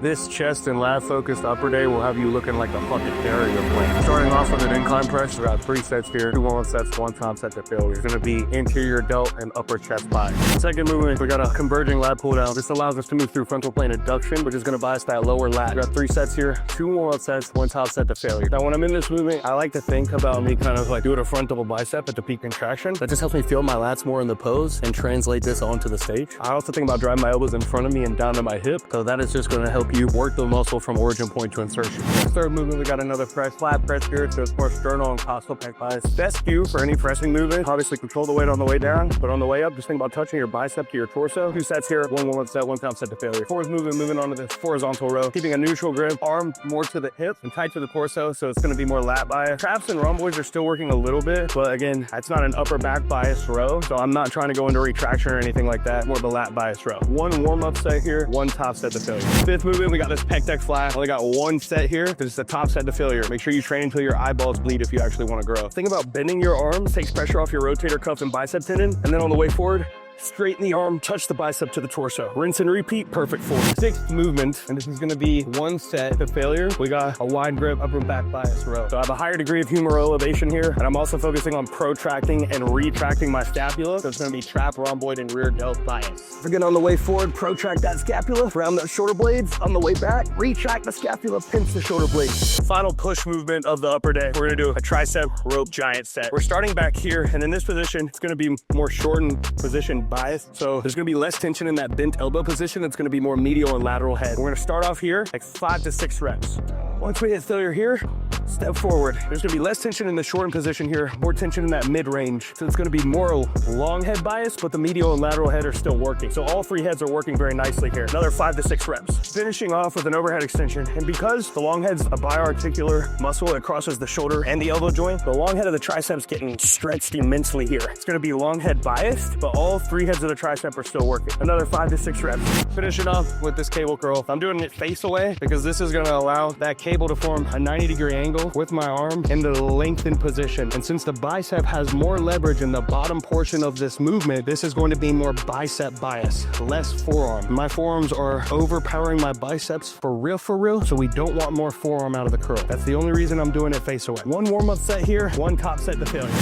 This chest and lat focused upper day will have you looking like a fucking carrier plane. Starting off with an incline press, we got 3 sets here, 2 warm-up sets, 1 top set to failure. It's gonna be interior delt and upper chest bias. Second movement, we got a converging lat pull down. This allows us to move through frontal plane adduction, which is gonna bias that lower lat. We got 3 sets here, 2 warm-up sets, 1 top set to failure. Now, when I'm in this movement, I like to think about me kind of like doing a front double bicep at the peak contraction. That just helps me feel my lats more in the pose and translate this onto the stage. I also think about driving my elbows in front of me and down to my hip. So that is just gonna help you work the muscle from origin point to insertion. Third movement, we got another press, flat press here, so it's more sternal and costal pec bias. Best cue for any pressing movement, obviously control the weight on the way down, but on the way up, just think about touching your bicep to your torso. 2 sets here, 1 warm-up set, 1 top set to failure. Fourth movement, moving on to this horizontal row, keeping a neutral grip, arm more to the hip and tight to the torso, so it's gonna be more lat bias. Traps and rhomboids are still working a little bit, but again, it's not an upper back bias row, so I'm not trying to go into retraction or anything like that, more of a lat bias row. 1 warm-up set here, 1 top set to failure. Fifth movement, we got this pec deck flat. Only got 1 set here because it's a top set to failure. Make sure you train until your eyeballs bleed if you actually want to grow. Think about bending your arms, takes pressure off your rotator cuff and bicep tendon, and then on the way forward, straighten the arm, touch the bicep to the torso. Rinse and repeat, perfect form. 6th movement, and this is gonna be 1 set to failure. We got a wide grip upper back bias row. So I have a higher degree of humeral elevation here, and I'm also focusing on protracting and retracting my scapula. So it's gonna be trap, rhomboid, and rear delt bias. Again, on the way forward, protract that scapula, round the shoulder blades. On the way back, retract the scapula, pinch the shoulder blades. Final push movement of the upper day. We're gonna do a tricep rope giant set. We're starting back here, and in this position, it's gonna be more shortened position bias. So there's gonna be less tension in that bent elbow position. It's gonna be more medial and lateral head. We're gonna start off here, like 5 to 6 reps. Once we hit failure here, step forward. There's gonna be less tension in the shortened position here, more tension in that mid-range. So it's gonna be more long head bias, but the medial and lateral head are still working. So all 3 heads are working very nicely here. Another 5 to 6 reps. Finishing off with an overhead extension. And because the long head's a biarticular muscle that crosses the shoulder and the elbow joint, the long head of the tricep's getting stretched immensely here. It's gonna be long head biased, but all 3 heads of the tricep are still working. Another 5 to 6 reps. Finishing off with this cable curl. I'm doing it face away because this is gonna allow that cable to form a 90-degree angle with my arm in the lengthened position. And since the bicep has more leverage in the bottom portion of this movement, this is going to be more bicep bias, less forearm. My forearms are overpowering my biceps for real, so we don't want more forearm out of the curl. That's the only reason I'm doing it face away. 1 warm-up set here, 1 top set to failure.